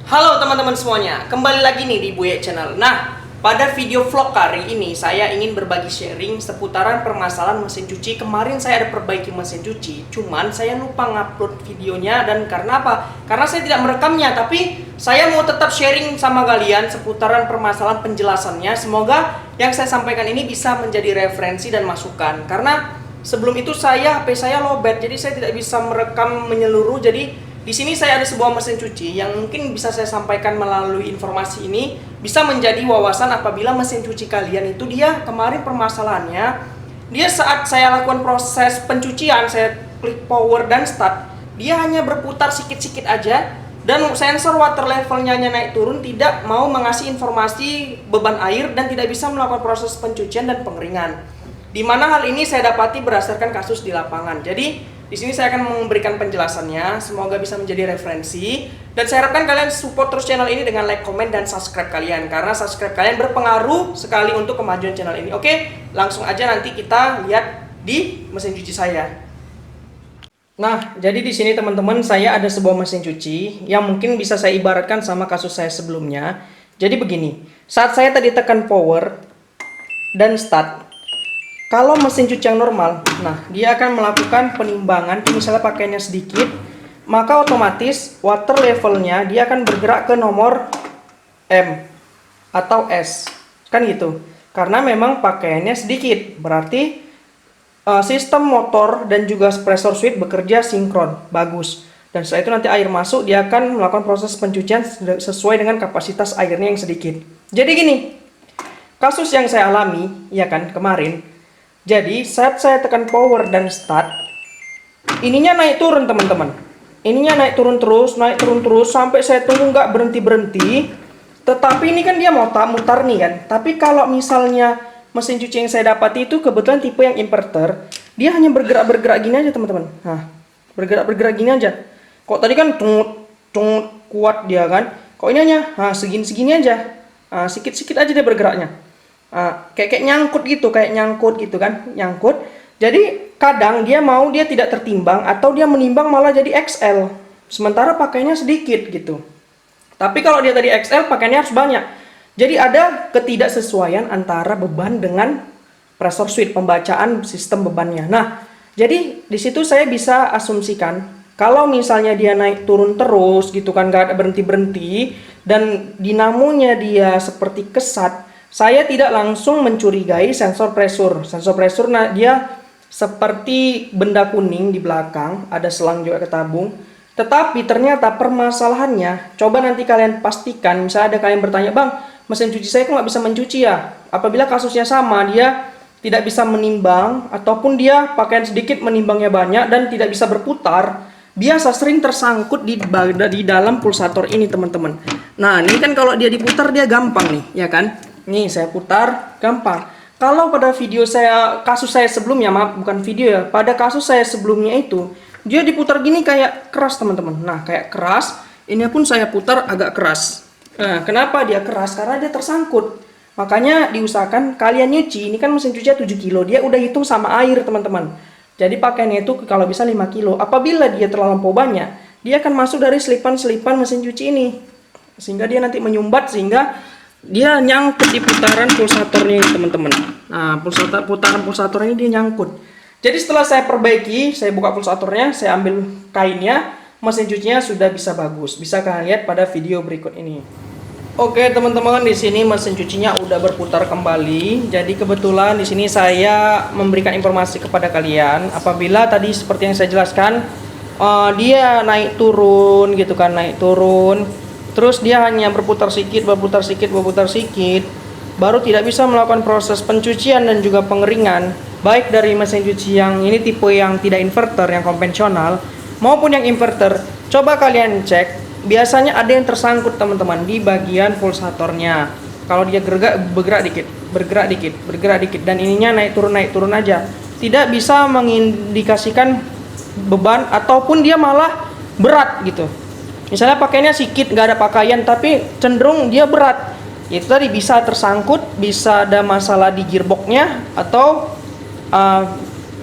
Halo teman-teman semuanya, kembali lagi nih di Buye Channel. Nah, pada video vlog kali ini saya ingin berbagi sharing seputaran permasalahan mesin cuci. Kemarin saya ada perbaiki mesin cuci, cuman saya lupa ngupload videonya. Dan karena apa? Karena saya tidak merekamnya, tapi saya mau tetap sharing sama kalian seputaran permasalahan penjelasannya. Semoga yang saya sampaikan ini bisa menjadi referensi dan masukan. Karena sebelum itu HP saya lowbat, jadi saya tidak bisa merekam menyeluruh. Jadi di sini saya ada sebuah mesin cuci yang mungkin bisa saya sampaikan melalui informasi ini, bisa menjadi wawasan apabila mesin cuci kalian itu dia kemarin permasalahannya, dia saat saya lakukan proses pencucian, saya klik power dan start, dia hanya berputar sikit-sikit aja dan sensor water levelnya naik turun, tidak mau mengasih informasi beban air dan tidak bisa melakukan proses pencucian dan pengeringan. Di mana hal ini saya dapati berdasarkan kasus di lapangan. Jadi di sini saya akan memberikan penjelasannya, semoga bisa menjadi referensi. Dan saya harapkan kalian support terus channel ini dengan like, comment, dan subscribe kalian. Karena subscribe kalian berpengaruh sekali untuk kemajuan channel ini. Oke, langsung aja nanti kita lihat di mesin cuci saya. Nah, jadi di sini teman-teman, saya ada sebuah mesin cuci yang mungkin bisa saya ibaratkan sama kasus saya sebelumnya. Jadi begini, saat saya tadi tekan power dan start, kalau mesin cuci yang normal, nah dia akan melakukan penimbangan, misalnya pakainya sedikit, maka otomatis water levelnya dia akan bergerak ke nomor M atau S, kan gitu. Karena memang pakaiannya sedikit, berarti sistem motor dan juga pressure switch bekerja sinkron, bagus. Dan setelah itu nanti air masuk, dia akan melakukan proses pencucian sesuai dengan kapasitas airnya yang sedikit. Jadi gini, kasus yang saya alami, ya kan, kemarin. Jadi saat saya tekan power dan start, ininya naik turun teman-teman. Ininya naik turun terus sampai saya tunggu nggak berhenti. Tetapi ini kan dia mau mutar nih kan. Tapi kalau misalnya mesin cuci yang saya dapati itu kebetulan tipe yang inverter, dia hanya bergerak gini aja teman-teman. Nah, bergerak gini aja. Kok tadi kan tungut kuat dia kan. Kok ini hanya segini aja. Sikit-sikit aja dia bergeraknya. Kayak nyangkut gitu kan, nyangkut. Jadi kadang dia tidak tertimbang atau dia menimbang malah jadi XL, sementara pakainya sedikit gitu. Tapi kalau dia tadi XL, pakainya harus banyak. Jadi ada ketidaksesuaian antara beban dengan pressure switch, pembacaan sistem bebannya. Nah, jadi di situ saya bisa asumsikan kalau misalnya dia naik turun terus gitu kan, gak ada berhenti dan dinamonya dia seperti kesat, saya tidak langsung mencurigai sensor pressure. Sensor pressure dia seperti benda kuning di belakang, ada selang juga ketabung. Tetapi ternyata permasalahannya, coba nanti kalian pastikan, misalnya ada kalian bertanya, "Bang, mesin cuci saya kok nggak bisa mencuci ya?" Apabila kasusnya sama, dia tidak bisa menimbang, ataupun dia pakaian sedikit menimbangnya banyak dan tidak bisa berputar, biasa sering tersangkut di dalam pulsator ini teman-teman. Nah, ini kan kalau dia diputar dia gampang nih, ya kan? Nih saya putar gampang. Kalau pada kasus saya sebelumnya, maaf bukan video ya, pada kasus saya sebelumnya itu dia diputar gini kayak keras teman-teman. Nah kayak keras, ini pun saya putar agak keras. Nah kenapa dia keras? Karena dia tersangkut. Makanya diusahakan kalian nyuci, ini kan mesin cuci 7 kilo, dia udah hitung sama air teman-teman. Jadi pakaiannya itu kalau bisa 5 kilo. Apabila dia terlalu banyak, dia akan masuk dari selipan-selipan mesin cuci ini, sehingga dia nanti menyumbat, sehingga dia nyangkut di putaran pulsatornya ini teman-teman. Nah putaran pulsator ini dia nyangkut. Jadi setelah saya perbaiki, saya buka pulsatornya, saya ambil kainnya, mesin cucinya sudah bisa bagus. Bisa kalian lihat pada video berikut ini. Oke teman-teman, di sini mesin cucinya udah berputar kembali. Jadi kebetulan di sini saya memberikan informasi kepada kalian. Apabila tadi seperti yang saya jelaskan, dia naik turun gitu kan, naik turun. Terus dia hanya berputar sedikit, baru tidak bisa melakukan proses pencucian dan juga pengeringan, baik dari mesin cuci yang ini tipe yang tidak inverter, yang konvensional, maupun yang inverter. Coba kalian cek, biasanya ada yang tersangkut teman-teman di bagian pulsatornya. Kalau dia bergerak dikit, dan ininya naik turun aja, tidak bisa mengindikasikan beban, ataupun dia malah berat gitu. Misalnya pakaiannya sedikit, nggak ada pakaian, tapi cenderung dia berat. Itu tadi bisa tersangkut, bisa ada masalah di gearboxnya, atau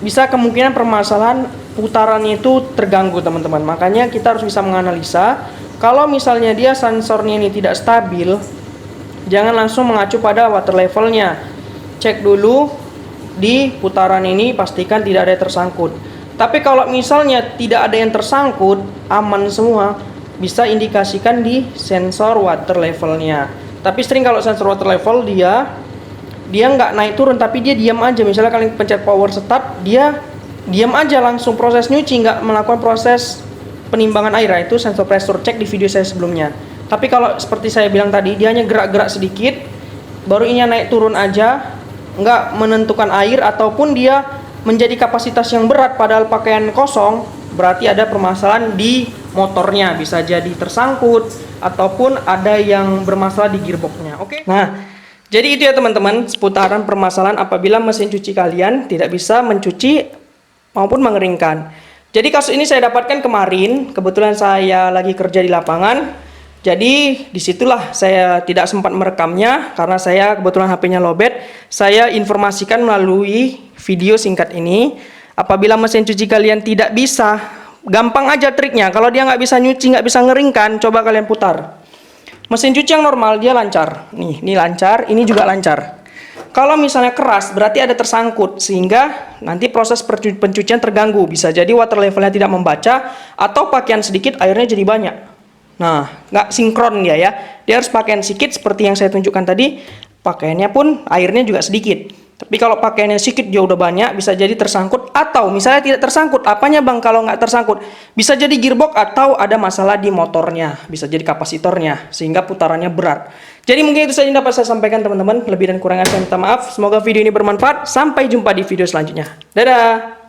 bisa kemungkinan permasalahan putarannya itu terganggu teman-teman. Makanya kita harus bisa menganalisa Kalau misalnya dia sensornya ini tidak stabil, jangan langsung mengacu pada water levelnya. Cek dulu di putaran ini, pastikan tidak ada yang tersangkut. Tapi kalau misalnya tidak ada yang tersangkut, aman semua, bisa indikasikan di sensor water levelnya. Tapi sering kalau sensor water level dia nggak naik turun, tapi dia diam aja. Misalnya kalian pencet power start, dia diam aja, langsung proses nyuci, nggak melakukan proses penimbangan air. Nah, itu sensor pressure, cek di video saya sebelumnya. Tapi kalau seperti saya bilang tadi, dia hanya gerak-gerak sedikit, baru ini naik turun aja, nggak menentukan air, ataupun dia menjadi kapasitas yang berat padahal pakaian kosong, berarti ada permasalahan di motornya, bisa jadi tersangkut ataupun ada yang bermasalah di gearboxnya. Oke. Nah, jadi itu ya teman-teman, seputaran permasalahan apabila mesin cuci kalian tidak bisa mencuci maupun mengeringkan. Jadi kasus ini saya dapatkan kemarin, kebetulan saya lagi kerja di lapangan. Jadi disitulah saya tidak sempat merekamnya karena saya kebetulan HP-nya lowbat. Saya informasikan melalui video singkat ini. Apabila mesin cuci kalian tidak bisa, gampang aja triknya. Kalau dia nggak bisa nyuci, nggak bisa ngeringkan, coba kalian putar. Mesin cuci yang normal dia lancar. Nih, ini lancar, ini juga lancar. Kalau misalnya keras, berarti ada tersangkut, sehingga nanti proses pencucian terganggu. Bisa jadi water levelnya tidak membaca, atau pakaian sedikit, airnya jadi banyak. Nah, nggak sinkron dia ya. Dia harus pakaian sedikit seperti yang saya tunjukkan tadi. Pakaiannya pun airnya juga sedikit. Tapi kalau pakaiannya sedikit dia udah banyak, bisa jadi tersangkut. Atau misalnya tidak tersangkut, apanya bang kalau nggak tersangkut? Bisa jadi gearbox atau ada masalah di motornya. Bisa jadi kapasitornya, sehingga putarannya berat. Jadi mungkin itu saja yang dapat saya sampaikan teman-teman. Lebih dan kurangnya saya minta maaf. Semoga video ini bermanfaat. Sampai jumpa di video selanjutnya. Dadah!